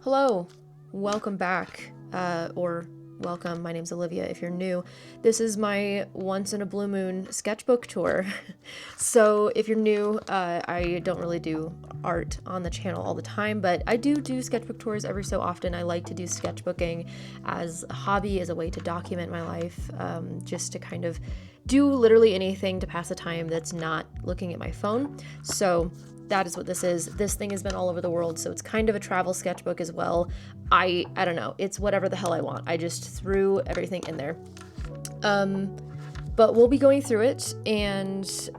Hello, welcome back, or welcome, my name's Olivia if you're new. This is my once in a blue moon sketchbook tour. So if you're new, I don't really do art on the channel all the time, but I do sketchbook tours every so often. I like to do sketchbooking as a hobby, as a way to document my life, just to kind of do literally anything to pass the time that's not looking at my phone. So that is what this is. This thing has been all over the world, so it's kind of a travel sketchbook as well. I don't know. It's whatever the hell I want. I just threw everything in there. But we'll be going through it, and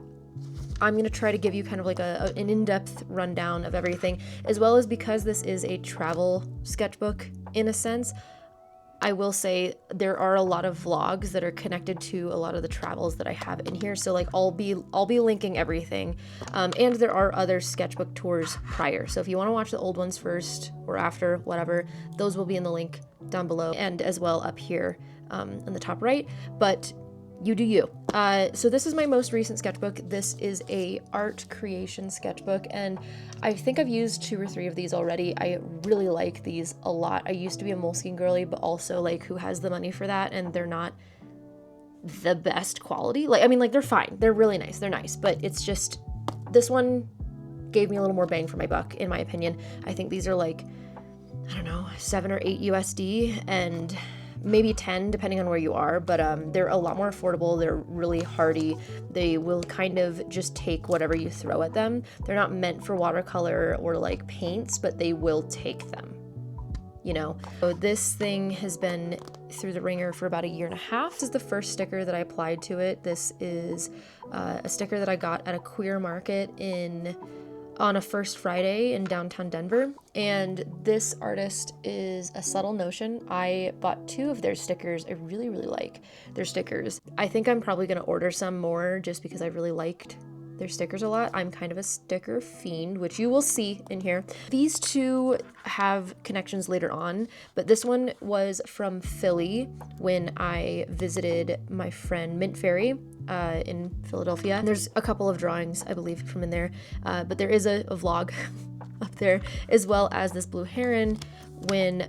I'm going to try to give you kind of like an in-depth rundown of everything, as well as because this is a travel sketchbook in a sense. I will say there are a lot of vlogs that are connected to a lot of the travels that I have in here. So like I'll be linking everything. And there are other sketchbook tours prior. So if you want to watch the old ones first or after, whatever, those will be in the link down below and as well up here in the top right. But you do you. So this is my most recent sketchbook. This is a art creation sketchbook, and I think I've used 2 or 3 of these already. I really like these a lot. I used to be a Moleskine girly, but also like who has the money for that, and they're not the best quality. Like, I mean, like they're fine. They're really nice. They're nice, but it's just, this one gave me a little more bang for my buck, in my opinion. I think these are like, I don't know, 7 or 8 USD, and maybe 10 depending on where you are, but they're a lot more affordable. They're really hardy. They will kind of just take whatever you throw at them. They're not meant for watercolor or like paints, but they will take them, you know. So this thing has been through the ringer for about 1.5 years. This is the first sticker that I applied to it. This is a sticker that I got at a queer market on a First Friday in downtown Denver, and this artist is a Subtle Notion. I bought 2 of their stickers. I really like their stickers. I think I'm probably gonna order some more just because I really liked their stickers a lot. I'm kind of a sticker fiend, which you will see in here. These 2 have connections later on, but this one was from Philly when I visited my friend Mint Fairy in Philadelphia. And there's a couple of drawings, I believe, from in there, but there is a vlog up there, as well as this blue heron when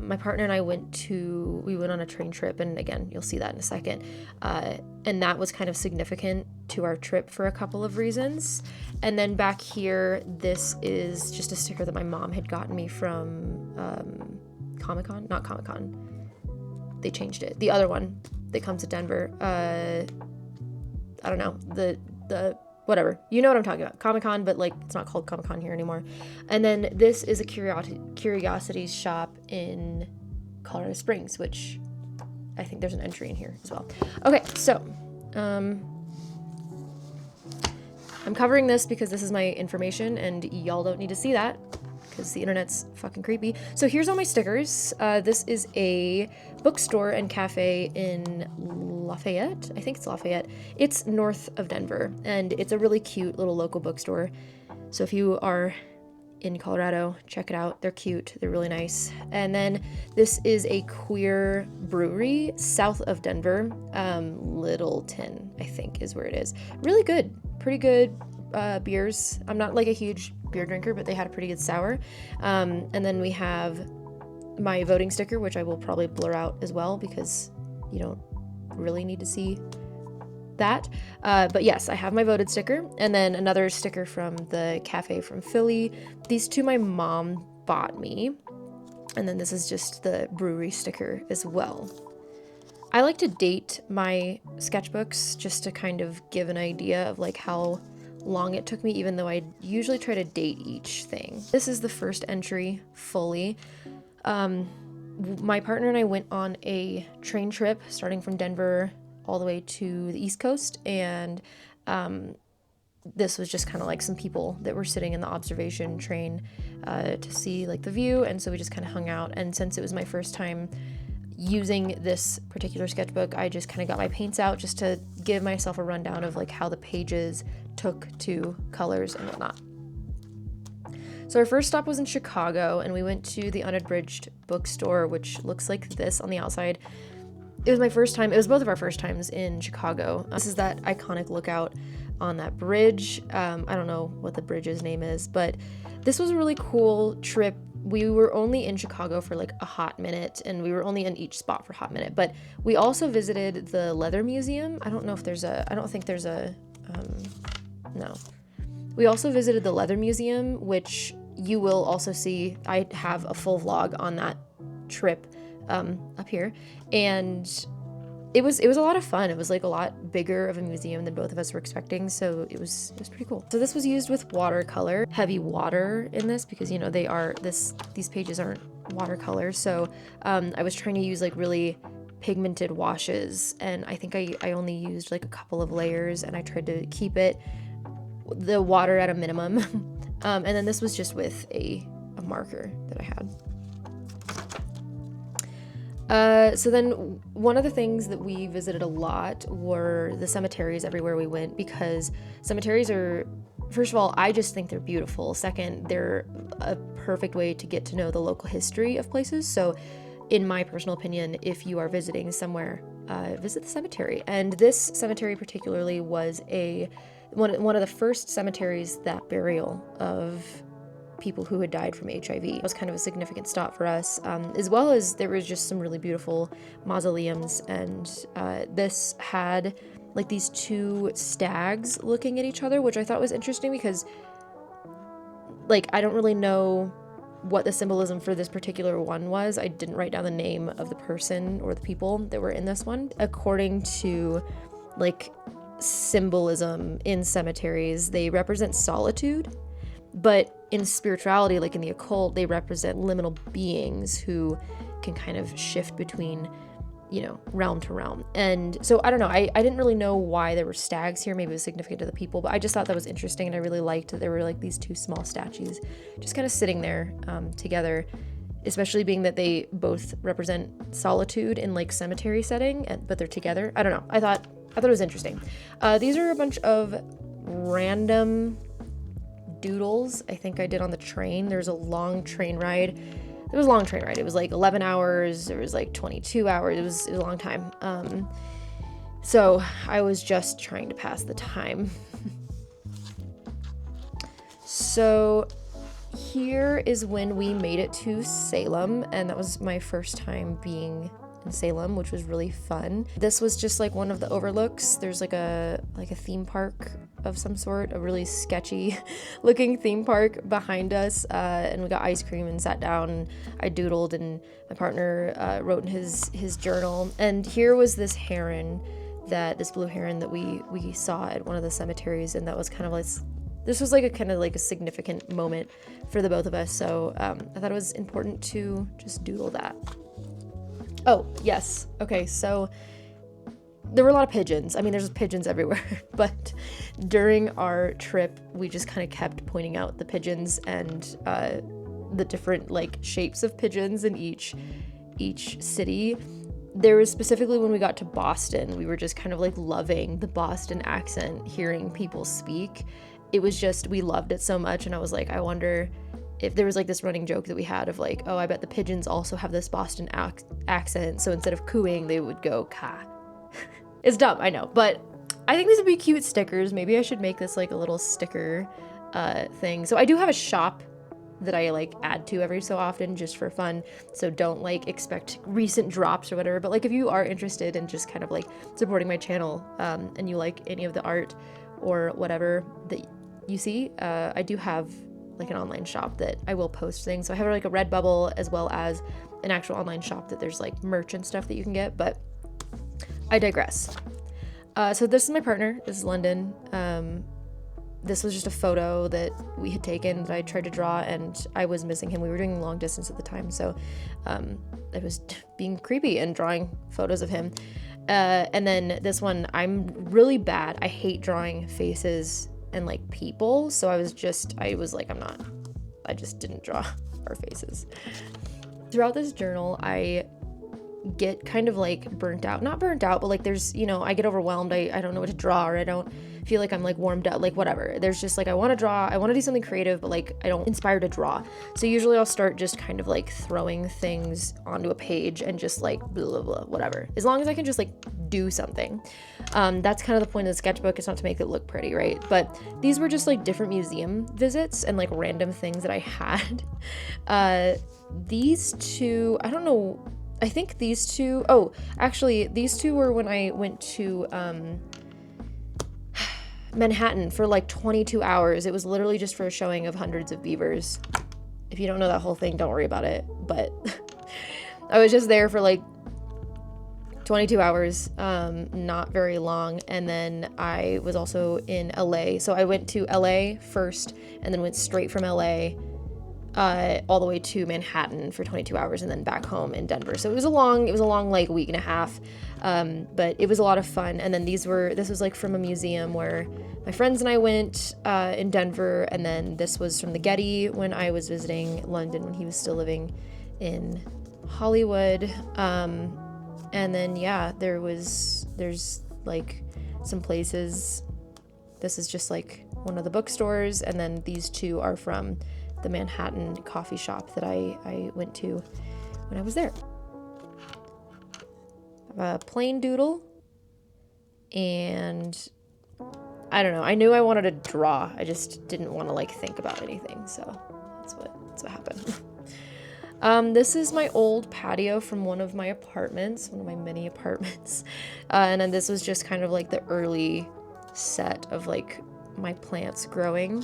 my partner and I went on a train trip, and again, you'll see that in a second, and that was kind of significant to our trip for a couple of reasons. And then back here, this is just a sticker that my mom had gotten me from Comic-Con, not Comic-Con, they changed it, the other one that comes to Denver, I don't know, the whatever, you know what I'm talking about, Comic-Con, but like it's not called Comic-Con here anymore. And then this is a curiosities shop in Colorado Springs, which I think there's an entry in here as well. Okay, so I'm covering this because this is my information and y'all don't need to see that because the internet's fucking creepy. So here's all my stickers. This is a bookstore and cafe in Lafayette. I think it's Lafayette. It's north of Denver, and it's a really cute little local bookstore. So if you are in Colorado, check it out. They're cute. They're really nice. And then this is a queer brewery south of Denver. Littleton, I think, is where it is. Really good. Pretty good beers. I'm not like a huge beer drinker, but they had a pretty good sour. And then we have my voting sticker, which I will probably blur out as well because you don't really need to see that. But yes, I have my voted sticker, and then another sticker from the cafe from Philly. These 2 my mom bought me, and then this is just the brewery sticker as well. I like to date my sketchbooks just to kind of give an idea of like how long it took me, even though I usually try to date each thing. This is the first entry fully. My partner and I went on a train trip starting from Denver all the way to the East Coast, and this was just kind of like some people that were sitting in the observation train to see like the view, and so we just kind of hung out. And since it was my first time using this particular sketchbook, I just kind of got my paints out just to give myself a rundown of like how the pages took to colors and whatnot. So our first stop was in Chicago, and we went to the Unabridged bookstore, which looks like this on the outside. It was my first time, it was both of our first times in Chicago. This is that iconic lookout on that bridge. I don't know what the bridge's name is, but this was a really cool trip we were only in Chicago for like a hot minute, and we were only in each spot for a hot minute, but we also visited the Leather Museum. I don't think there's a, no. We also visited the Leather Museum, which you will also see. I have a full vlog on that trip up here, and it was a lot of fun. It was like a lot bigger of a museum than both of us were expecting, so it was pretty cool. So this was used with watercolor, heavy water in this, because you know these pages aren't watercolor. So I was trying to use like really pigmented washes, and I think I only used like a couple of layers, and I tried to keep the water at a minimum. And then this was just with a marker that I had. So then one of the things that we visited a lot were the cemeteries everywhere we went, because cemeteries are, first of all, I just think they're beautiful. Second, they're a perfect way to get to know the local history of places. So in my personal opinion, if you are visiting somewhere, visit the cemetery. And this cemetery particularly was one of the first cemeteries that burial of people who had died from HIV. It was kind of a significant stop for us, as well as there was just some really beautiful mausoleums, and this had like these two stags looking at each other, which I thought was interesting because like I don't really know what the symbolism for this particular one was. I didn't write down the name of the person or the people that were in this one. According to like symbolism in cemeteries, they represent solitude, but in spirituality, like in the occult, they represent liminal beings who can kind of shift between, you know, realm to realm. And so I don't know, I didn't really know why there were stags here. Maybe it was significant to the people, but I just thought that was interesting, and I really liked that there were like these two small statues just kind of sitting there together, especially being that they both represent solitude in like cemetery setting, but they're together. I don't know, I thought it was interesting. These are a bunch of random doodles I think I did on the train. There's a long train ride. It was a long train ride. It was like 11 hours. It was like 22 hours. It was a long time. So I was just trying to pass the time. So here is when we made it to Salem, and that was my first time being in Salem, which was really fun. This was just like one of the overlooks. There's like a theme park of some sort, a really sketchy looking theme park behind us, and we got ice cream and sat down, and I doodled, and my partner wrote in his journal. And here was this blue heron that we saw at one of the cemeteries, and that was kind of like, this was like a significant moment for the both of us. So I thought it was important to just doodle that. Oh, yes. Okay, so there were a lot of pigeons. I mean, there's pigeons everywhere, but during our trip, we just kind of kept pointing out the pigeons and the different like shapes of pigeons in each city. There was specifically when we got to Boston, we were just kind of like loving the Boston accent, hearing people speak. It was just, we loved it so much, and I was like, I wonder if there was like this running joke that we had of like, oh, I bet the pigeons also have this Boston accent, so instead of cooing, they would go ka. It's dumb, I know, but I think these would be cute stickers. Maybe I should make this like a little sticker thing. So I do have a shop that I like add to every so often just for fun, so don't like expect recent drops or whatever, but like if you are interested in just kind of like supporting my channel and you like any of the art or whatever that you see, I do have like an online shop that I will post things. So I have like a Redbubble as well as an actual online shop that there's like merch and stuff that you can get, but I digress. So this is my partner. This is London. This was just a photo that we had taken that I tried to draw, and I was missing him. We were doing long distance at the time, so I was being creepy and drawing photos of him. And then this one, I'm really bad. I hate drawing faces and like people, so I was like, I just didn't draw our faces. Throughout this journal, I get kind of like burnt out, not burnt out, but like there's, you know, I get overwhelmed. I don't know what to draw, or I don't feel like I'm like warmed up, like whatever. There's just like, I want to draw, I want to do something creative, but like I don't inspire to draw. So usually I'll start just kind of like throwing things onto a page and just like blah, blah, blah, whatever. As long as I can just like do something. That's kind of the point of the sketchbook. It's not to make it look pretty, right? But these were just like different museum visits and like random things that I had. These two, I don't know, I think these two, oh, actually, these two were when I went to Manhattan for like 22 hours. It was literally just for a showing of Hundreds of Beavers. If you don't know that whole thing, don't worry about it. But I was just there for like 22 hours, not very long. And then I was also in LA. So I went to LA first and then went straight from LA all the way to Manhattan for 22 hours and then back home in Denver. So it was a long like week and a half, but it was a lot of fun. And then this was like from a museum where my friends and I went in Denver, and then this was from the Getty when I was visiting London when he was still living in Hollywood. And then yeah, there's like some places. This is just like one of the bookstores, and then these two are from the Manhattan coffee shop that I went to when I was there. A plain doodle, and I don't know, I knew I wanted to draw, I just didn't want to like think about anything, so that's what happened. This is my old patio from one of my apartments, one of my many apartments, and then this was just kind of like the early set of like my plants growing.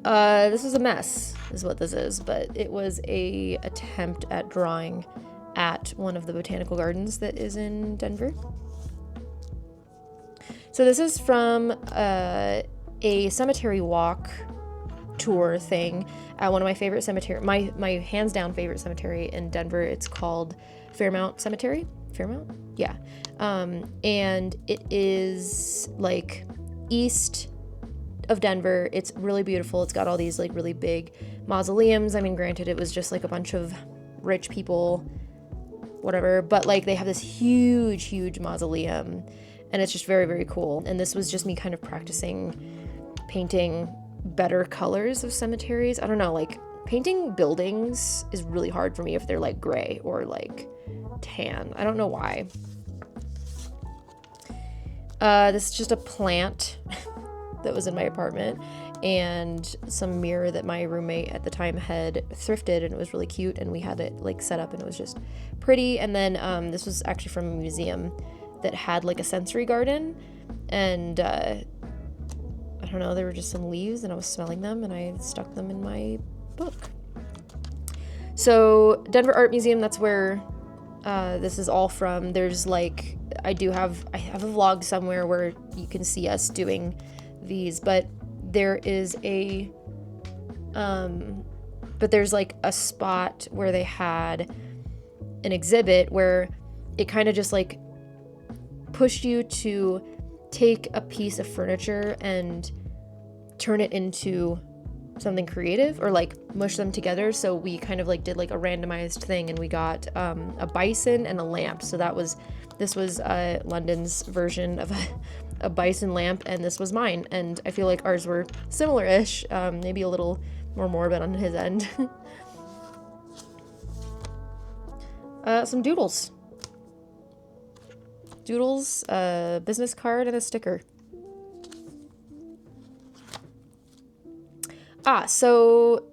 This is a mess, is what this is, but it was a attempt at drawing at one of the botanical gardens that is in Denver. So this is from a cemetery walk tour thing at one of my favorite cemetery, my hands down favorite cemetery in Denver. It's called Fairmount Cemetery. Fairmount? Yeah. And it is like east of Denver. It's really beautiful. It's got all these like really big mausoleums. I mean, granted, it was just like a bunch of rich people, whatever, but like they have this huge mausoleum, and it's just very, very cool. And this was just me kind of practicing painting better colors of cemeteries. I don't know, like painting buildings is really hard for me if they're like gray or like tan. I don't know why. This is just a plant that was in my apartment, and some mirror that my roommate at the time had thrifted, and it was really cute, and we had it like set up, and it was just pretty. And then this was actually from a museum that had like a sensory garden, and I don't know, there were just some leaves and I was smelling them, and I stuck them in my book. So Denver Art Museum, that's where this is all from. There's like, I have a vlog somewhere where you can see us doing these, but there is there's like a spot where they had an exhibit where it kind of just like pushed you to take a piece of furniture and turn it into something creative, or like mush them together. So we kind of like did like a randomized thing, and we got a bison and a lamp. So this was London's version of a bison lamp, and this was mine, and I feel like ours were similar-ish, maybe a little more morbid on his end. Some doodles, a business card, and a sticker. So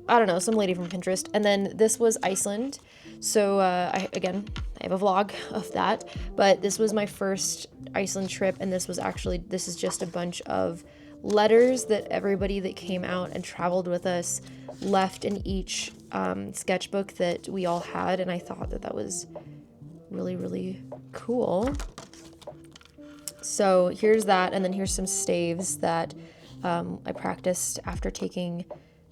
I don't know, some lady from Pinterest. And then this was Iceland. So I have a vlog of that, but this was my first Iceland trip, and this is just a bunch of letters that everybody that came out and traveled with us left in each sketchbook that we all had, and I thought that was really, really cool. So here's that, and then here's some staves that I practiced after taking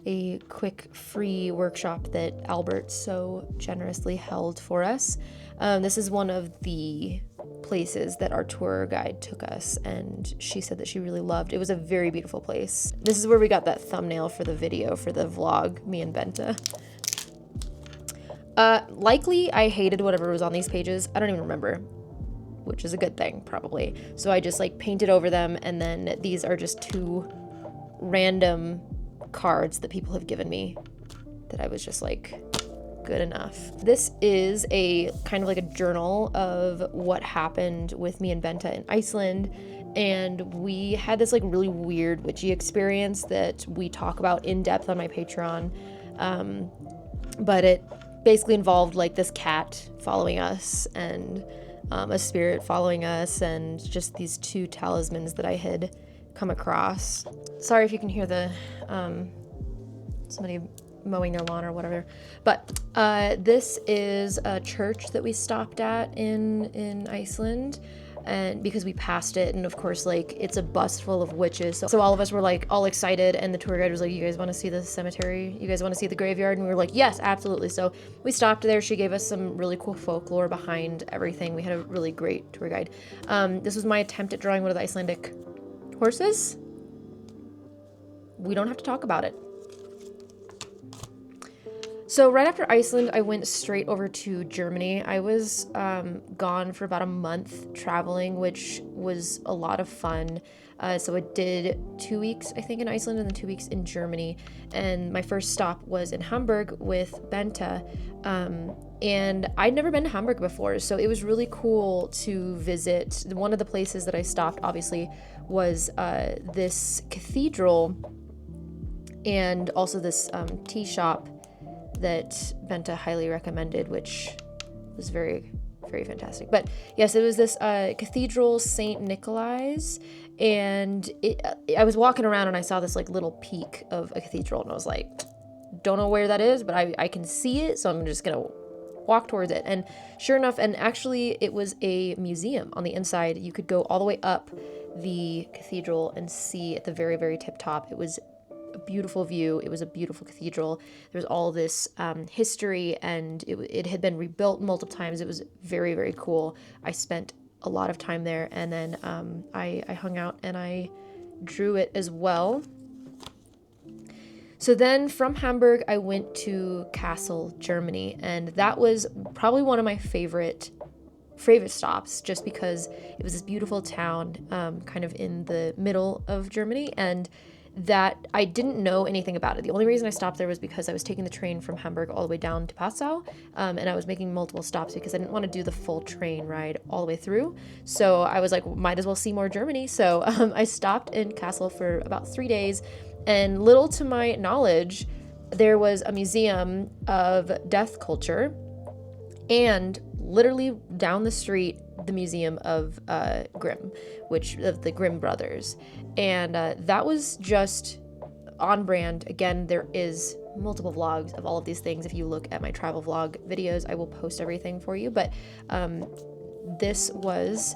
a quick free workshop that Albert so generously held for us. This is one of the places that our tour guide took us, and she said that she really loved. It was a very beautiful place. This is where we got that thumbnail for the video, for the vlog, me and Benta. Likely I hated whatever was on these pages. I don't even remember, which is a good thing, probably. So I just like painted over them, and then these are just 2 random cards that people have given me that I was just like, good enough. This is a kind of like a journal of what happened with me and Benta in Iceland, and we had this like really weird witchy experience that we talk about in depth on my Patreon, but it basically involved like this cat following us and a spirit following us, and just these 2 talismans that I had come across. Sorry if you can hear the somebody mowing their lawn or whatever, but this is a church that we stopped at in Iceland, and because we passed it, and of course like it's a bus full of witches, so all of us were like all excited, and the tour guide was like, you guys want to see the cemetery, you guys want to see the graveyard? And we were like, yes, absolutely. So we stopped there. She gave us some really cool folklore behind everything. We had a really great tour guide. This was my attempt at drawing one of the Icelandic horses. We don't have to talk about it. So right after Iceland, I went straight over to Germany. I was gone for about a month traveling, which was a lot of fun. So I did 2 weeks, I think, in Iceland, and then 2 weeks in Germany. And my first stop was in Hamburg with Benta. And I'd never been to Hamburg before, so it was really cool to visit. One of the places that I stopped, obviously, was this cathedral, and also this tea shop that Benta highly recommended, which was very, very fantastic. But yes, it was this cathedral, St. Nikolai's, and I was walking around and I saw this like little peak of a cathedral, and I was like, don't know where that is, but I can see it, so I'm just gonna walk towards it. And sure enough, and actually it was a museum on the inside. You could go all the way up the cathedral and see at the very, very tip top. It was a beautiful view. It was a beautiful cathedral. There was all this history, and it had been rebuilt multiple times. It was very, very cool. I spent a lot of time there, and then I hung out and I drew it as well. So then from Hamburg, I went to Kassel, Germany, and that was probably one of my favorite stops, just because it was this beautiful town kind of in the middle of Germany, and that I didn't know anything about it. The only reason I stopped there was because I was taking the train from Hamburg all the way down to Passau, and I was making multiple stops because I didn't want to do the full train ride all the way through. So I was like, might as well see more Germany. So I stopped in Kassel for about 3 days, and little to my knowledge, there was a museum of death culture, and literally down the street, the museum of Grimm, which of the Grimm brothers. And that was just on brand. Again, there is multiple vlogs of all of these things. If you look at my travel vlog videos, I will post everything for you. But this was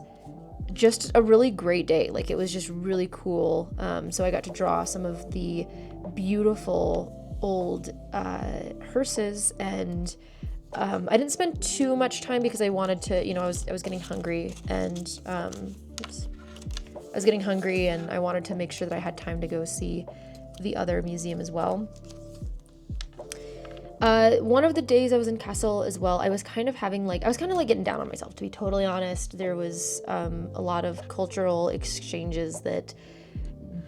just a really great day. Like, it was just really cool. So I got to draw some of the beautiful old hearses, and I didn't spend too much time because I wanted to, I was getting hungry, and I wanted to make sure that I had time to go see the other museum as well. One of the days I was in Kassel as well, I was kind of getting down on myself, to be totally honest. There was a lot of cultural exchanges that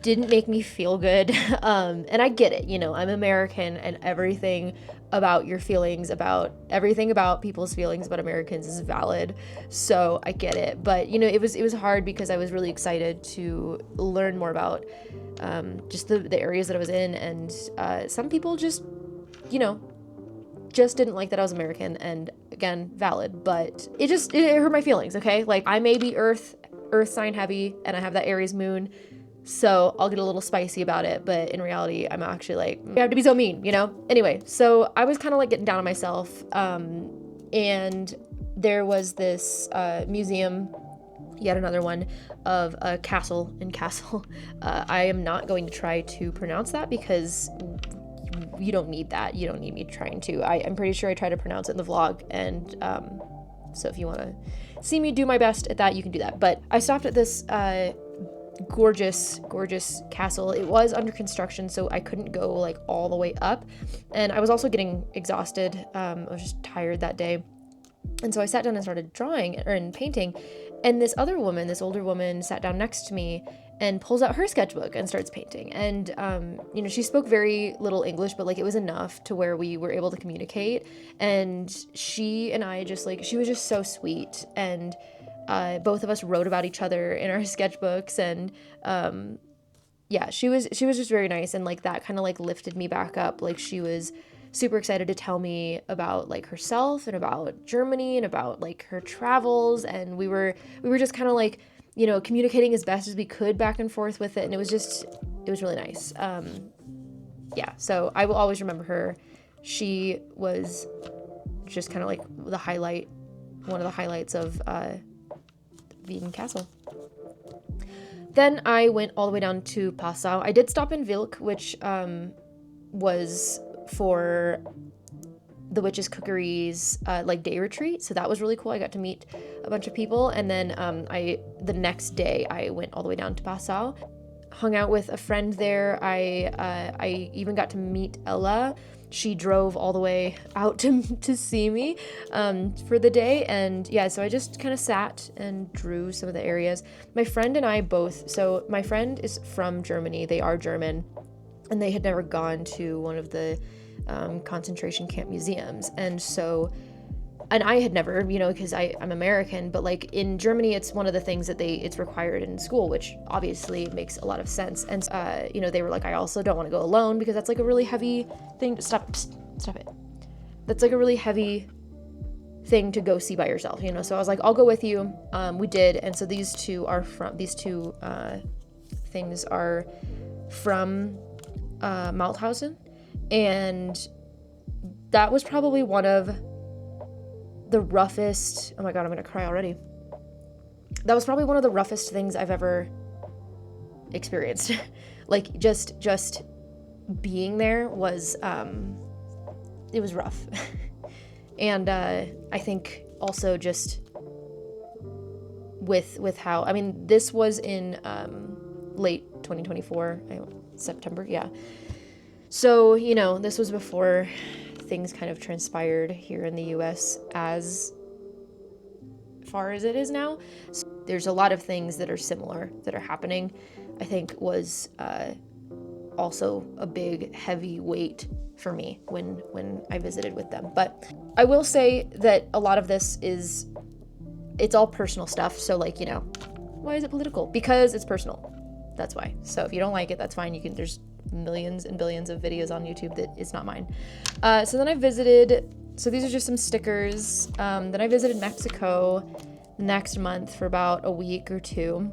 didn't make me feel good. And I get it, I'm American, and everything about your feelings, about everything about people's feelings about Americans is valid. So I get it. But, it was hard because I was really excited to learn more about just the areas that I was in. And some people just didn't like that I was American, and again, valid, but it hurt my feelings, okay? Like, I may be earth sign heavy, and I have that Aries moon, so I'll get a little spicy about it, but in reality, I'm actually like, you have to be so mean, Anyway, so I was kind of like getting down on myself, and there was this museum, yet another one, of a castle in Kassel. I am not going to try to pronounce that because you don't need that. You don't need me trying to. I'm pretty sure I tried to pronounce it in the vlog, and so if you want to see me do my best at that, you can do that. But I stopped at this gorgeous, gorgeous castle. It was under construction, so I couldn't go like all the way up. And I was also getting exhausted. I was just tired that day. And so I sat down and started drawing and painting. And this other woman, this older woman, sat down next to me and pulls out her sketchbook and starts painting. And, she spoke very little English, but like it was enough to where we were able to communicate. And she and I just like, she was just so sweet. And both of us wrote about each other in our sketchbooks. And she was just very nice. And like that kind of like lifted me back up. Like she was super excited to tell me about like herself and about Germany and about like her travels. And we were just kind of like, communicating as best as we could back and forth with it. And it was really nice. So I will always remember her. She was just kind of like one of the highlights of Wien Castle. Then I went all the way down to Passau. I did stop in Wilk, which was for the Witches Cookery's like day retreat, so that was really cool. I got to meet a bunch of people, and then the next day I went all the way down to Passau, hung out with a friend there. I even got to meet Ella. She drove all the way out to see me for the day, and so I just kind of sat and drew some of the areas. My friend and I both, so my friend is from Germany, they are German, and they had never gone to one of the concentration camp museums. And I had never, because I'm American, but like in Germany, it's one of the things that it's required in school, which obviously makes a lot of sense. And, they were like, I also don't want to go alone because that's like a really heavy thing. Stop it. That's like a really heavy thing to go see by yourself, So I was like, I'll go with you. We did. And so these two things are from Mauthausen. And that was probably one of the roughest, oh my God, I'm gonna cry already. That was probably one of the roughest things I've ever experienced. Like just being there was, it was rough. And I think also just with how, this was in late 2024, September, yeah. So, this was before things kind of transpired here in the US as far as it is now. So there's a lot of things that are similar that are happening. I think was also a big, heavy weight for me when I visited with them. But I will say that a lot of this it's all personal stuff. So like, why is it political? Because it's personal. That's why. So if you don't like it, that's fine. There's millions and billions of videos on YouTube that it's not mine. So then I visited, so these are just some stickers. Then I visited Mexico next month for about a week or two.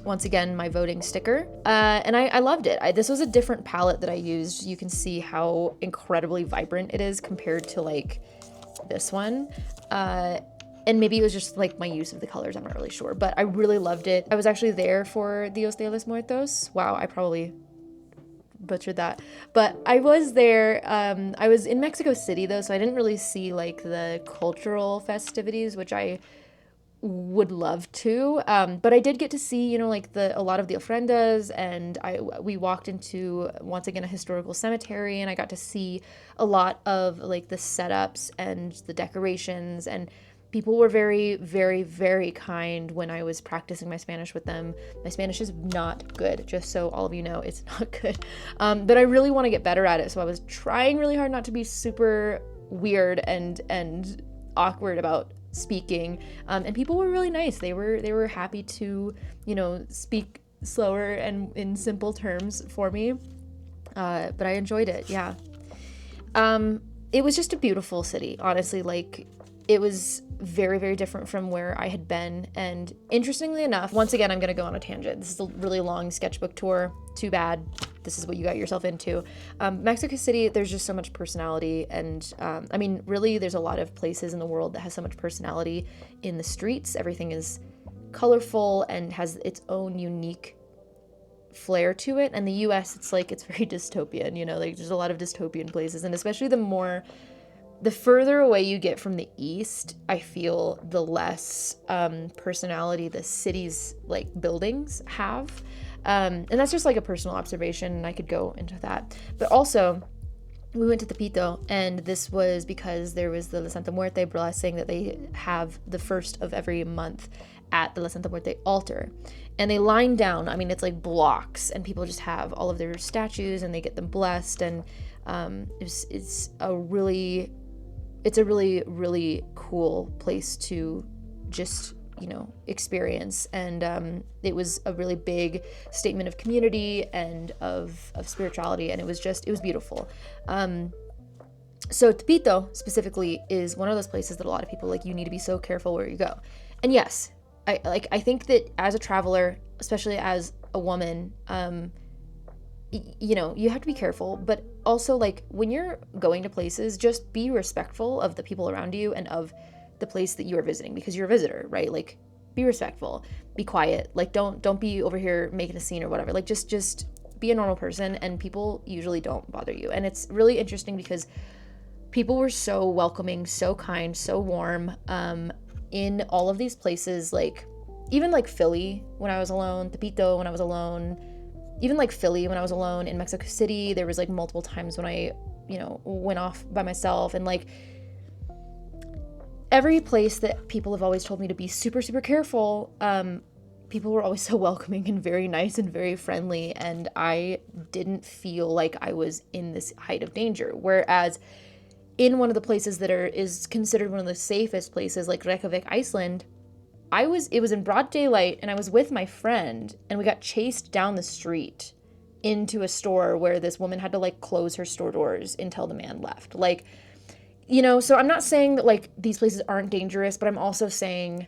Once again, my voting sticker. And I loved it. This was a different palette that I used. You can see how incredibly vibrant it is compared to like this one. And maybe it was just like my use of the colors, I'm not really sure, but I really loved it. I was actually there for Dios de los Muertos. Wow, I probably butchered that, but I was there. I was in Mexico City though, so I didn't really see like the cultural festivities, which I would love to, but I did get to see, like a lot of the ofrendas, and we walked into, once again, a historical cemetery, and I got to see a lot of like the setups and the decorations, and people were very, very, very kind when I was practicing my Spanish with them. My Spanish is not good, just so all of you know, it's not good. But I really want to get better at it, so I was trying really hard not to be super weird and awkward about speaking. And people were really nice. They were happy to, speak slower and in simple terms for me. But I enjoyed it, yeah. It was just a beautiful city, honestly. Like, it was very, very different from where I had been. And interestingly enough, once again, I'm going to go on a tangent. This is a really long sketchbook tour. Too bad. This is what you got yourself into. Mexico City, there's just so much personality. And really, there's a lot of places in the world that has so much personality in the streets. Everything is colorful and has its own unique flair to it. And the US, it's very dystopian, like there's a lot of dystopian places. And especially the more the further away you get from the east, I feel the less personality the city's like buildings have. And that's just like a personal observation, and I could go into that. But also, we went to Tepito, and this was because there was the La Santa Muerte blessing that they have the first of every month at the La Santa Muerte altar. And they line down, I mean, it's like blocks, and people just have all of their statues and they get them blessed. And it's a really, really cool place to just, you know, experience. And it was a really big statement of community and of spirituality, and it was beautiful. So Tepito specifically is one of those places that a lot of people, like, you need to be so careful where you go. And yes, I think that as a traveler, especially as a woman, you know, you have to be careful, but also, like, when you're going to places, just be respectful of the people around you and of the place that you are visiting, because you're a visitor, right? Like, be respectful, be quiet, like, don't be over here making a scene or whatever. Like, just be a normal person, and people usually don't bother you. And it's really interesting because people were so welcoming, so kind, so warm, in all of these places. Like, even like Philly when I was alone, Tepito when I was alone, even like Philly when I was alone, in Mexico City, there was like multiple times when I, you know, went off by myself. And like, every place that people have always told me to be super, super careful, people were always so welcoming and very nice and very friendly, and I didn't feel like I was in this height of danger. Whereas in one of the places that is considered one of the safest places, like Reykjavik, Iceland, it was in broad daylight, and I was with my friend, and we got chased down the street into a store where this woman had to like close her store doors until the man left. Like, you know, so I'm not saying that like these places aren't dangerous, but I'm also saying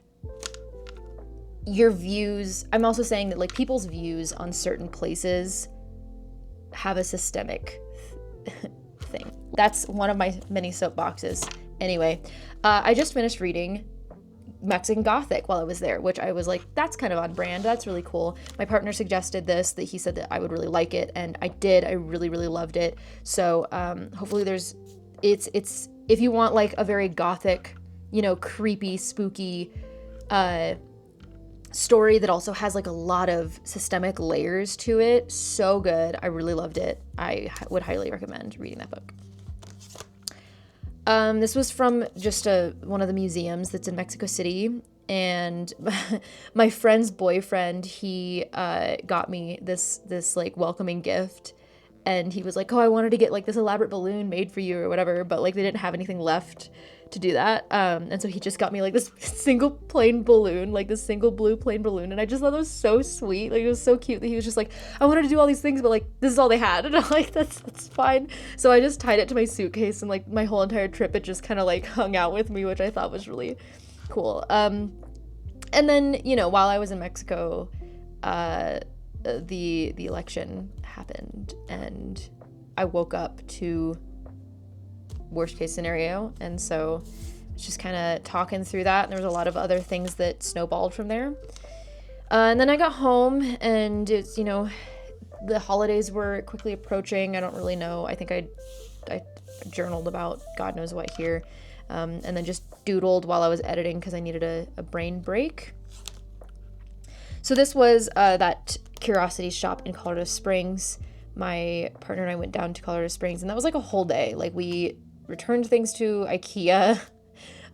I'm also saying that like people's views on certain places have a systemic thing. That's one of my many soapboxes. Anyway, I just finished reading Mexican Gothic while I was there, which I was like, that's kind of on brand. That's really cool. My partner suggested this, that he said that I would really like it, and I did. I really, really loved it. So hopefully it's if you want like a very Gothic, you know, creepy, spooky story that also has like a lot of systemic layers to it, so good. I really loved it. I would highly recommend reading that book. This was from just one of the museums that's in Mexico City, and my friend's boyfriend, he got me this like welcoming gift, and he was like, oh, I wanted to get like this elaborate balloon made for you or whatever, but like they didn't have anything left to do that, and so he just got me like this single plain balloon, like this single blue plain balloon, and I just thought it was so sweet. Like, it was so cute that he was just like, I wanted to do all these things, but like this is all they had, and I'm like, that's fine. So I just tied it to my suitcase, and like my whole entire trip it just kind of like hung out with me, which I thought was really cool. And then, you know, while I was in Mexico, the election happened, and I woke up to worst case scenario, and so just kind of talking through that, and there was a lot of other things that snowballed from there. And then I got home, and it's, you know, the holidays were quickly approaching. I don't really know. I think I journaled about God knows what here, and then just doodled while I was editing because I needed a brain break. So this was that Curiosity shop in Colorado Springs. My partner and I went down to Colorado Springs, and that was like a whole day. Like, we returned things to IKEA,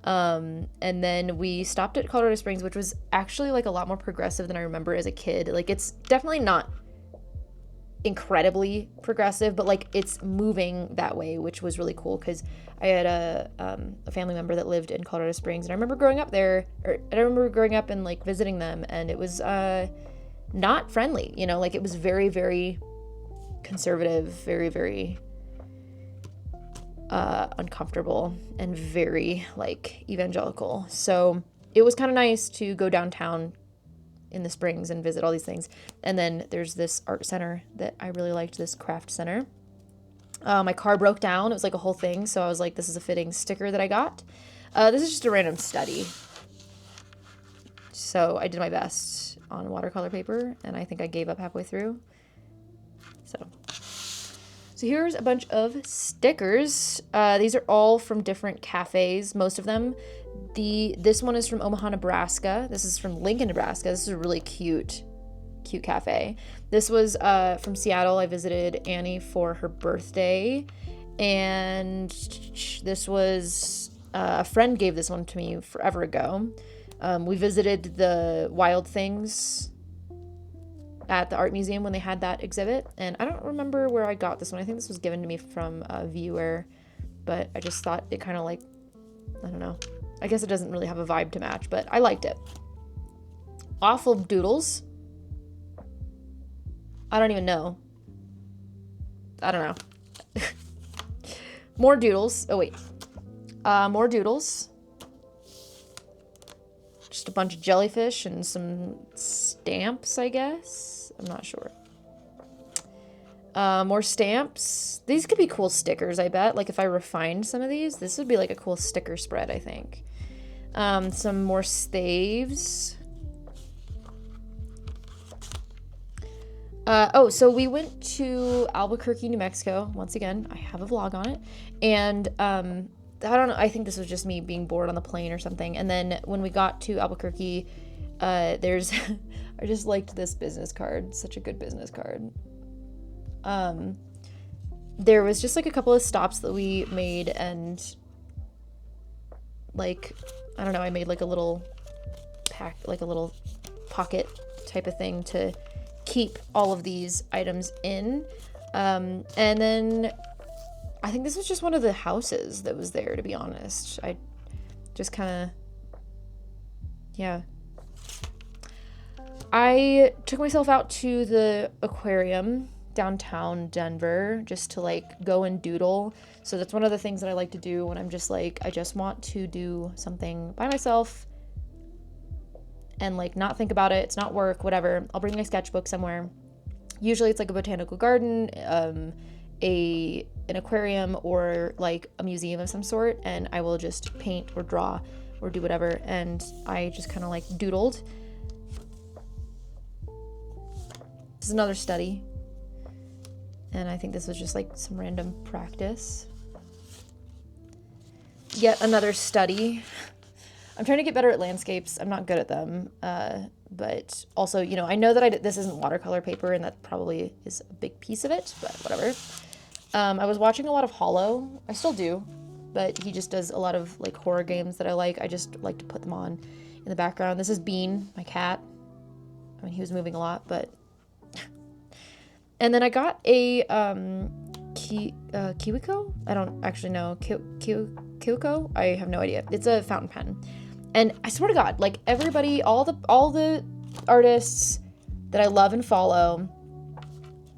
and then we stopped at Colorado Springs, which was actually like a lot more progressive than I remember as a kid. Like, it's definitely not incredibly progressive, but like it's moving that way, which was really cool because I had a family member that lived in Colorado Springs, and I remember growing up there, or I remember growing up and like visiting them, and it was not friendly, you know, like it was very, very conservative, very, very uncomfortable, and very like evangelical. So it was kind of nice to go downtown in the Springs and visit all these things. And then there's this art center that I really liked, this craft center. My car broke down. It was like a whole thing. So I was like, this is a fitting sticker that I got. This is just a random study. So I did my best on watercolor paper, and I think I gave up halfway through. So So here's a bunch of stickers. These are all from different cafes, most of them. This one is from Omaha, Nebraska. This is from Lincoln, Nebraska. This is a really cute cafe. This was from Seattle. I visited Annie for her birthday, and this was a friend gave this one to me forever ago. We visited the Wild Things at the art museum when they had that exhibit, and I don't remember where I got this one. I think this was given to me from a viewer, but I just thought it kind of like, I don't know, I guess it doesn't really have a vibe to match, but I liked it. Awful doodles. I don't even know. I don't know. More doodles. Oh wait, more doodles. Just a bunch of jellyfish and some stamps, I guess. I'm not sure. More stamps. These could be cool stickers, I bet. Like if I refined some of these, this would be like a cool sticker spread, I think. Some more staves. So we went to Albuquerque, New Mexico. Once again, I have a vlog on it. And I don't know, I think this was just me being bored on the plane or something. And then when we got to Albuquerque, there's I just liked this business card. Such a good business card. There was just like a couple of stops that we made, and like, I don't know, I made like a little pack, like a little pocket type of thing to keep all of these items in. And then I think this was just one of the houses that was there, to be honest. I just kind of, yeah. I took myself out to the aquarium downtown Denver just to like go and doodle. So that's one of the things that I like to do when I'm just like, I just want to do something by myself and like not think about it. It's not work, whatever. I'll bring my sketchbook somewhere. Usually it's like a botanical garden, an aquarium, or like a museum of some sort, and I will just paint or draw or do whatever. And I just kind of like doodled. This is another study, and I think this was just like some random practice. Yet another study. I'm trying to get better at landscapes. I'm not good at them, but also, you know, I know that this isn't watercolor paper, and that probably is a big piece of it, but whatever. I was watching a lot of Hollow. I still do, but he just does a lot of like horror games that I like. I just like to put them on in the background. This is Bean, my cat. I mean, he was moving a lot, but... And then I got a Kiwiko? I don't actually know. Kiwiko? I have no idea. It's a fountain pen. And I swear to God, like everybody, all the artists that I love and follow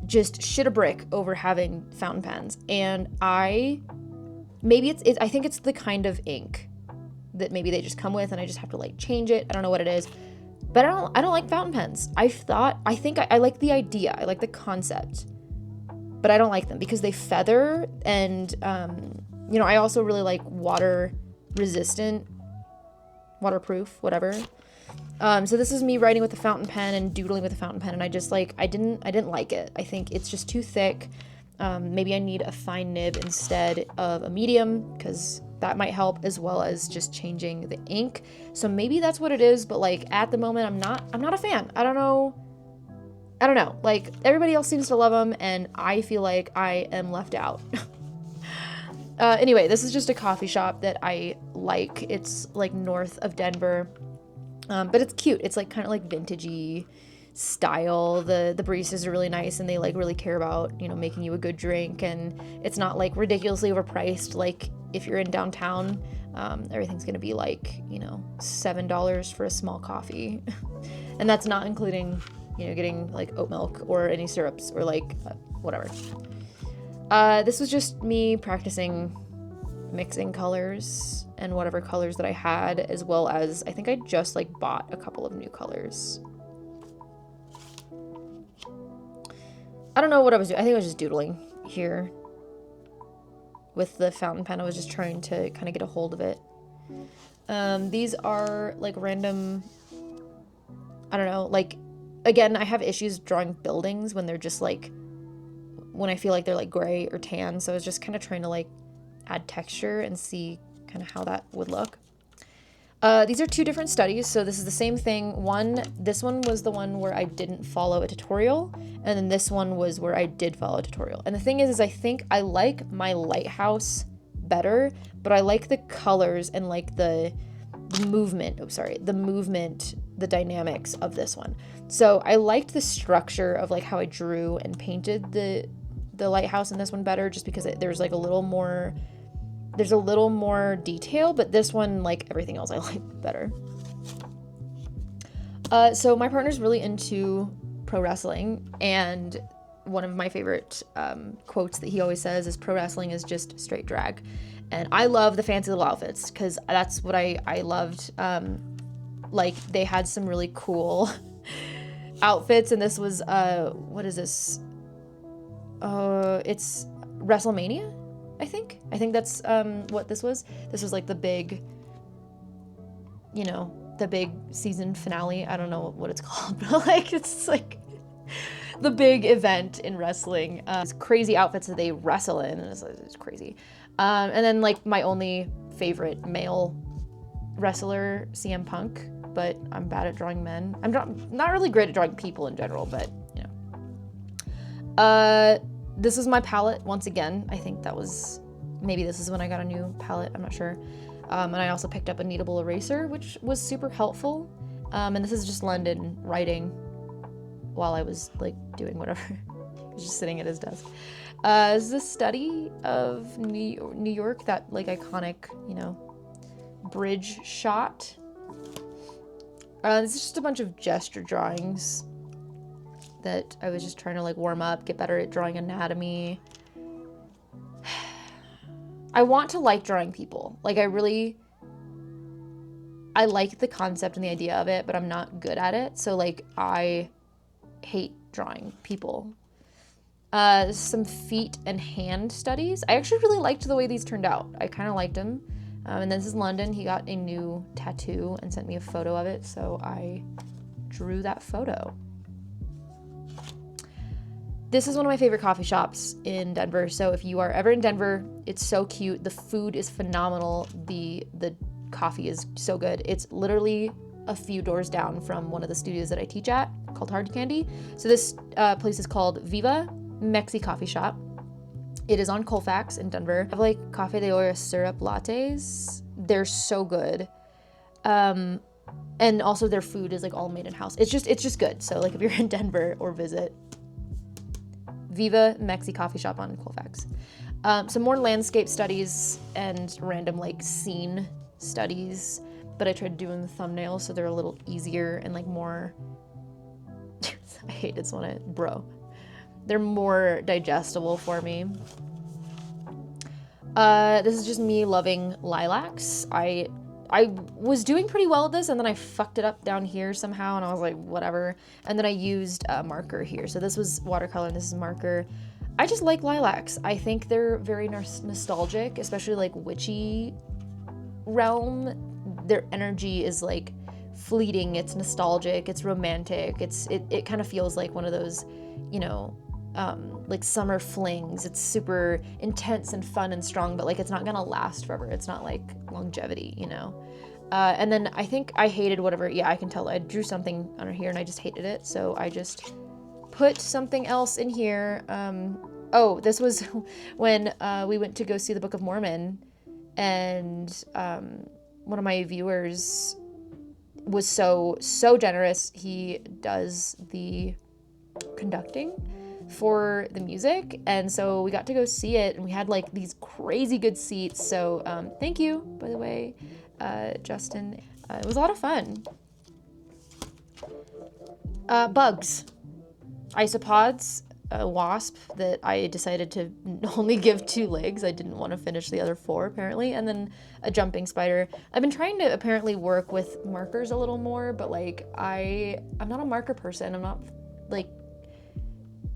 just shit a brick over having fountain pens. And I think it's the kind of ink that maybe they just come with, and I just have to like change it. I don't know what it is, but I don't like fountain pens. I think I like the idea. I like the concept, but I don't like them because they feather, and you know, I also really like waterproof, whatever. So this is me writing with a fountain pen and doodling with a fountain pen, and I just like, I didn't like it. I think it's just too thick. Maybe I need a fine nib instead of a medium, because that might help, as well as just changing the ink. So maybe that's what it is, but like at the moment I'm not a fan. I don't know. Like everybody else seems to love them, and I feel like I am left out. Anyway, this is just a coffee shop that I like. It's like north of Denver. But it's cute. It's like kind of like vintagey style. The baristas are really nice, and they like really care about, you know, making you a good drink, and it's not like ridiculously overpriced. Like if you're in downtown, everything's gonna be like, you know, $7 for a small coffee. And that's not including, you know, getting like oat milk or any syrups or like whatever. This was just me practicing mixing colors and whatever colors that I had, as well as I think I just like bought a couple of new colors. I don't know what I was doing. I think I was just doodling here with the fountain pen. I was just trying to kind of get a hold of it. These are like random, I don't know, like, again, I have issues drawing buildings when they're just like when I feel like they're like gray or tan. So I was just kind of trying to like add texture and see kind of how that would look. These are 2 different studies, so this is the same thing. This one was the one where I didn't follow a tutorial, and then this one was where I did follow a tutorial. And the thing is I think I like my lighthouse better, but I like the colors and like the movement, the dynamics of this one. So I liked the structure of like how I drew and painted the lighthouse in this one better, just because there's like a little more detail, but this one, like everything else, I like better. So my partner's really into pro wrestling, and one of my favorite quotes that he always says is, pro wrestling is just straight drag. And I love the fancy little outfits, because that's what I loved. Like, they had some really cool outfits, and this was, what is this? It's WrestleMania? I think that's what this was. This was like the big, the big season finale. I don't know what it's called, but like it's like the big event in wrestling. It's crazy outfits that they wrestle in, and it's crazy. And then like my only favorite male wrestler, CM Punk, but I'm bad at drawing men. I'm not really great at drawing people in general, but this is my palette once again. I think maybe this is when I got a new palette, I'm not sure. And I also picked up a kneadable eraser, which was super helpful. And this is just London writing while I was like doing whatever. I was just sitting at his desk. This is a study of New York, that like iconic, bridge shot. This is just a bunch of gesture drawings that I was just trying to like warm up, get better at drawing anatomy. I want to like drawing people. Like I like the concept and the idea of it, but I'm not good at it. So like I hate drawing people. Some feet and hand studies. I actually really liked the way these turned out. I kind of liked them. And this is London. He got a new tattoo and sent me a photo of it, so I drew that photo. This is one of my favorite coffee shops in Denver. So if you are ever in Denver, it's so cute. The food is phenomenal. The coffee is so good. It's literally a few doors down from one of the studios that I teach at, called Hard Candy. So this place is called Viva Mexi Coffee Shop. It is on Colfax in Denver. I have like Cafe de Oro syrup lattes. They're so good. And also their food is like all made in house. It's just good. So like if you're in Denver or visit, Viva Mexi Coffee Shop on Colfax. Some more landscape studies and random like scene studies, but I tried doing the thumbnails so they're a little easier and like more, I hate this one, they're more digestible for me. This is just me loving lilacs. I was doing pretty well at this, and then I fucked it up down here somehow, and I was like, whatever. And then I used a marker here. So this was watercolor, and this is marker. I just like lilacs. I think they're very nostalgic, especially like witchy realm. Their energy is like fleeting. It's nostalgic. It's romantic. It kind of feels like one of those, like summer flings. It's super intense and fun and strong, but like it's not gonna last forever. It's not like longevity, and then I think I hated whatever, I can tell I drew something under here and I just hated it, so I just put something else in here. This was when we went to go see the Book of Mormon, and one of my viewers was so generous. He does the conducting for the music, and so we got to go see it, and we had like these crazy good seats, so thank you, by the way, Justin. It was a lot of fun. Bugs, isopods, a wasp that I decided to only give 2 legs. I didn't want to finish the other 4 apparently, and then a jumping spider. I've been trying to apparently work with markers a little more, but like I'm not a marker person. I'm not like,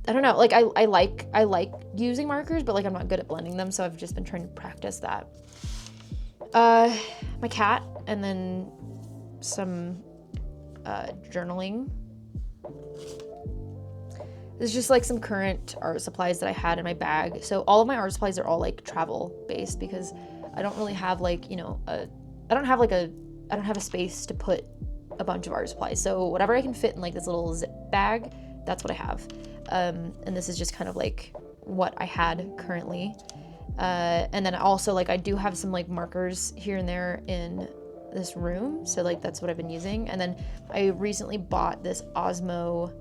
I don't know, like I like using markers, but like I'm not good at blending them, so I've just been trying to practice that. My cat, and then some journaling. This is just like some current art supplies that I had in my bag. So all of my art supplies are all like travel based because I don't really have like, you know, I don't have a space to put a bunch of art supplies. So whatever I can fit in like this little zip bag, that's what I have. And this is just kind of like what I had currently. And then also like I do have some like markers here and there in this room. So like that's what I've been using. And then I recently bought this Osmo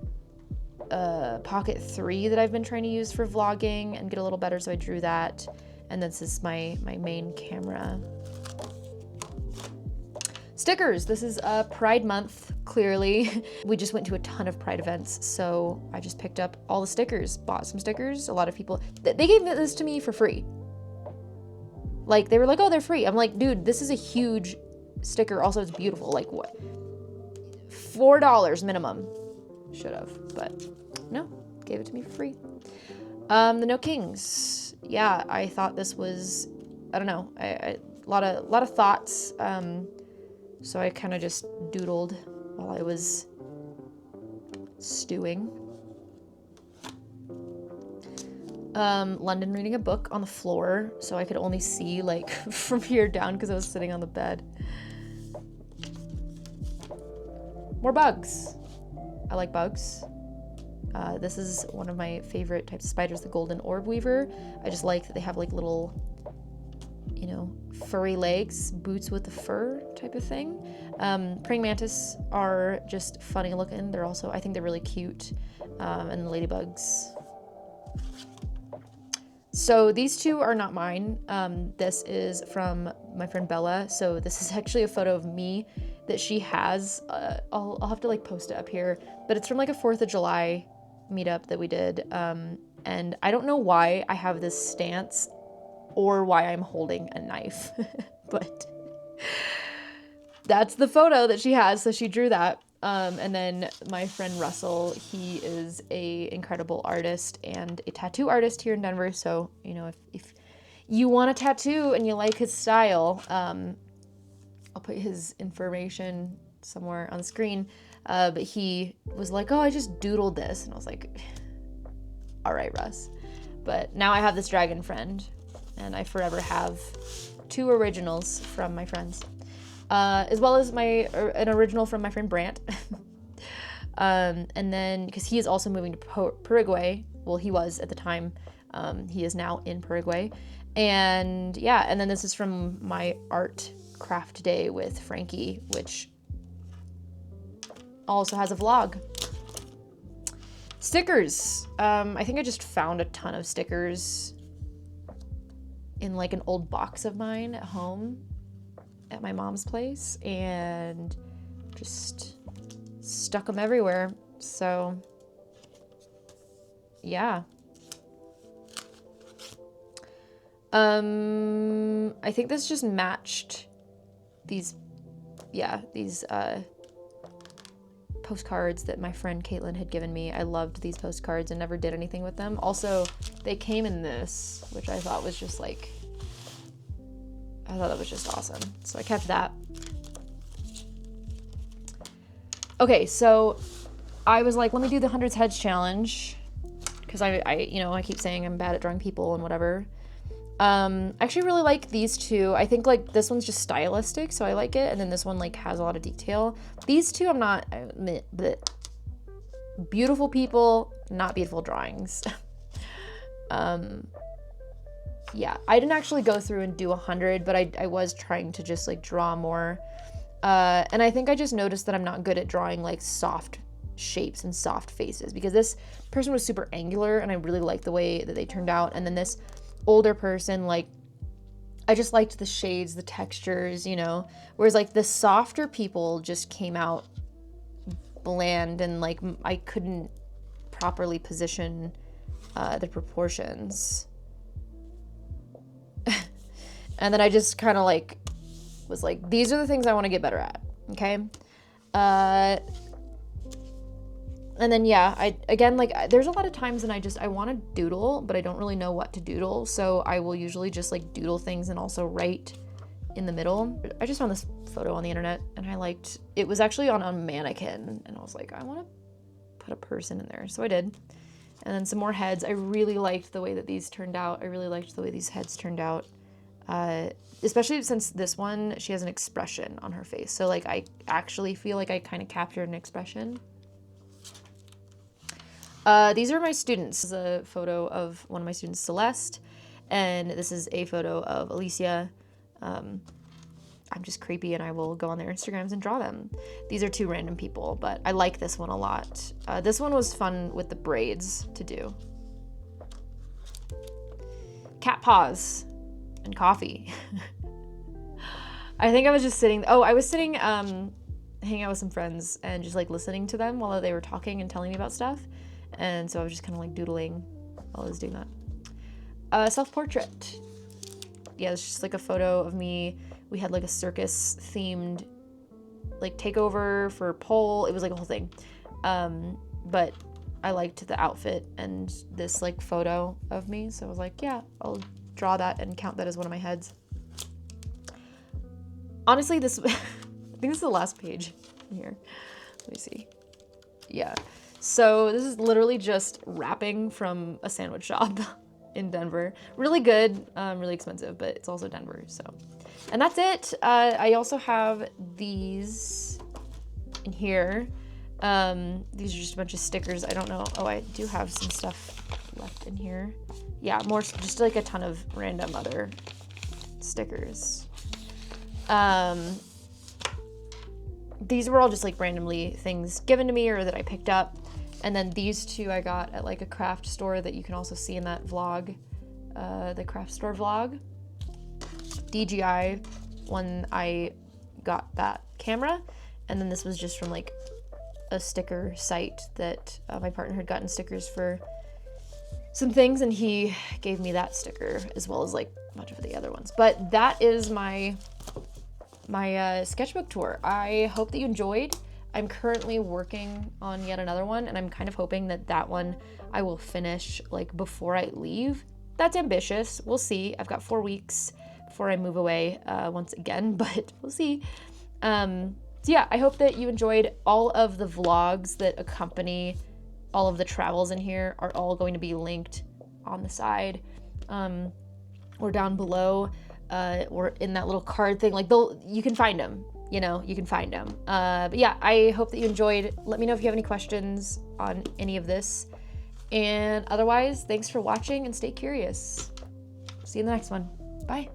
Pocket 3 that I've been trying to use for vlogging and get a little better. So I drew that. And this is my main camera. Stickers. This is Pride Month, clearly. We just went to a ton of Pride events, so I just picked up all the stickers, bought some stickers. A lot of people, they gave this to me for free. Like, they were like, oh, they're free. I'm like, dude, this is a huge sticker. Also, it's beautiful. Like, what? $4 minimum. Should have, but no, gave it to me for free. The No Kings. Yeah, I thought this was, I don't know, a lot of thoughts. So I kind of just doodled while I was stewing. London reading a book on the floor, so I could only see like from here down because I was sitting on the bed. More bugs. I like bugs. This is one of my favorite types of spiders, the golden orb weaver. I just like that they have like little, you know, furry legs, boots with the fur type of thing. Praying mantis are just funny looking. They're also, I think they're really cute. And the ladybugs. So these two are not mine. This is from my friend Bella. So this is actually a photo of me that she has. I'll have to like post it up here, but it's from like a 4th of July meetup that we did. And I don't know why I have this stance or why I'm holding a knife, but that's the photo that she has. So she drew that. And then my friend Russell, he is a incredible artist and a tattoo artist here in Denver. So, you know, if you want a tattoo and you like his style, I'll put his information somewhere on the screen. But he was like, oh, I just doodled this. And I was like, all right, Russ. But now I have this dragon friend and I forever have 2 originals from my friends. As well as an original from my friend Brant. And then, because he is also moving to Paraguay. Well, he was at the time. He is now in Paraguay. And yeah, and then this is from my art craft day with Frankie, which also has a vlog. Stickers. I think I just found a ton of stickers in like an old box of mine at home at my mom's place and just stuck them everywhere. So yeah. I think this just matched these postcards that my friend Caitlin had given me. I loved these postcards and never did anything with them. Also, they came in this, which I thought was just like, I thought that was just awesome. So I kept that. Okay, so I was like, let me do the 100 heads challenge because I keep saying I'm bad at drawing people and whatever. I actually really like these two. I think like this one's just stylistic, so I like it, and then this one like has a lot of detail. These two I'm not beautiful people, not beautiful drawings. Yeah, I didn't actually go through and do 100, but I was trying to just like draw more. And I think I just noticed that I'm not good at drawing like soft shapes and soft faces because this person was super angular and I really liked the way that they turned out. And then this older person, like, I just liked the shades, the textures, you know, whereas like the softer people just came out bland and like I couldn't properly position the proportions. And then I just kind of like was like, these are the things I want to get better at. Okay. And then, yeah, there's a lot of times and I want to doodle, but I don't really know what to doodle. So I will usually just like doodle things and also write in the middle. I just found this photo on the internet and I liked, it was actually on a mannequin. And I was like, I want to put a person in there. So I did. And then some more heads. I really liked the way that these turned out. I really liked the way these heads turned out. Especially since this one, she has an expression on her face. So like I actually feel like I kind of captured an expression. These are my students. This is a photo of one of my students, Celeste, and this is a photo of Alicia. I'm just creepy and I will go on their Instagrams and draw them. These are 2 random people, but I like this one a lot. This one was fun with the braids to do. Cat paws and coffee. I think I was just sitting, I was sitting, hanging out with some friends and just like listening to them while they were talking and telling me about stuff. And so I was just kind of like doodling while I was doing that. Self-portrait. Yeah, it's just like a photo of me. We had like a circus themed like takeover for pole. It was like a whole thing. But I liked the outfit and this like photo of me. So I was like, yeah, I'll draw that and count that as one of my heads. Honestly, this, I think this is the last page here. Let me see. Yeah. So this is literally just wrapping from a sandwich shop in Denver. Really good, really expensive, but it's also Denver, so. And that's it. I also have these in here. These are just a bunch of stickers. I don't know. Oh, I do have some stuff left in here. Yeah, more, just like a ton of random other stickers. These were all just like randomly things given to me or that I picked up. And then these 2 I got at like a craft store that you can also see in that vlog, the craft store vlog. DJI, when I got that camera. And then this was just from like a sticker site that my partner had gotten stickers for some things, and he gave me that sticker as well as like a bunch of the other ones. But that is my sketchbook tour. I hope that you enjoyed. I'm currently working on yet another one, and I'm kind of hoping that that one I will finish like before I leave. That's ambitious. We'll see. I've got 4 weeks before I move away once again, but we'll see. So yeah, I hope that you enjoyed. All of the vlogs that accompany all of the travels in here are all going to be linked on the side or down below or in that little card thing. Like you can find them. You know, you can find them. But yeah, I hope that you enjoyed. Let me know if you have any questions on any of this. And otherwise, thanks for watching and stay curious. See you in the next one. Bye.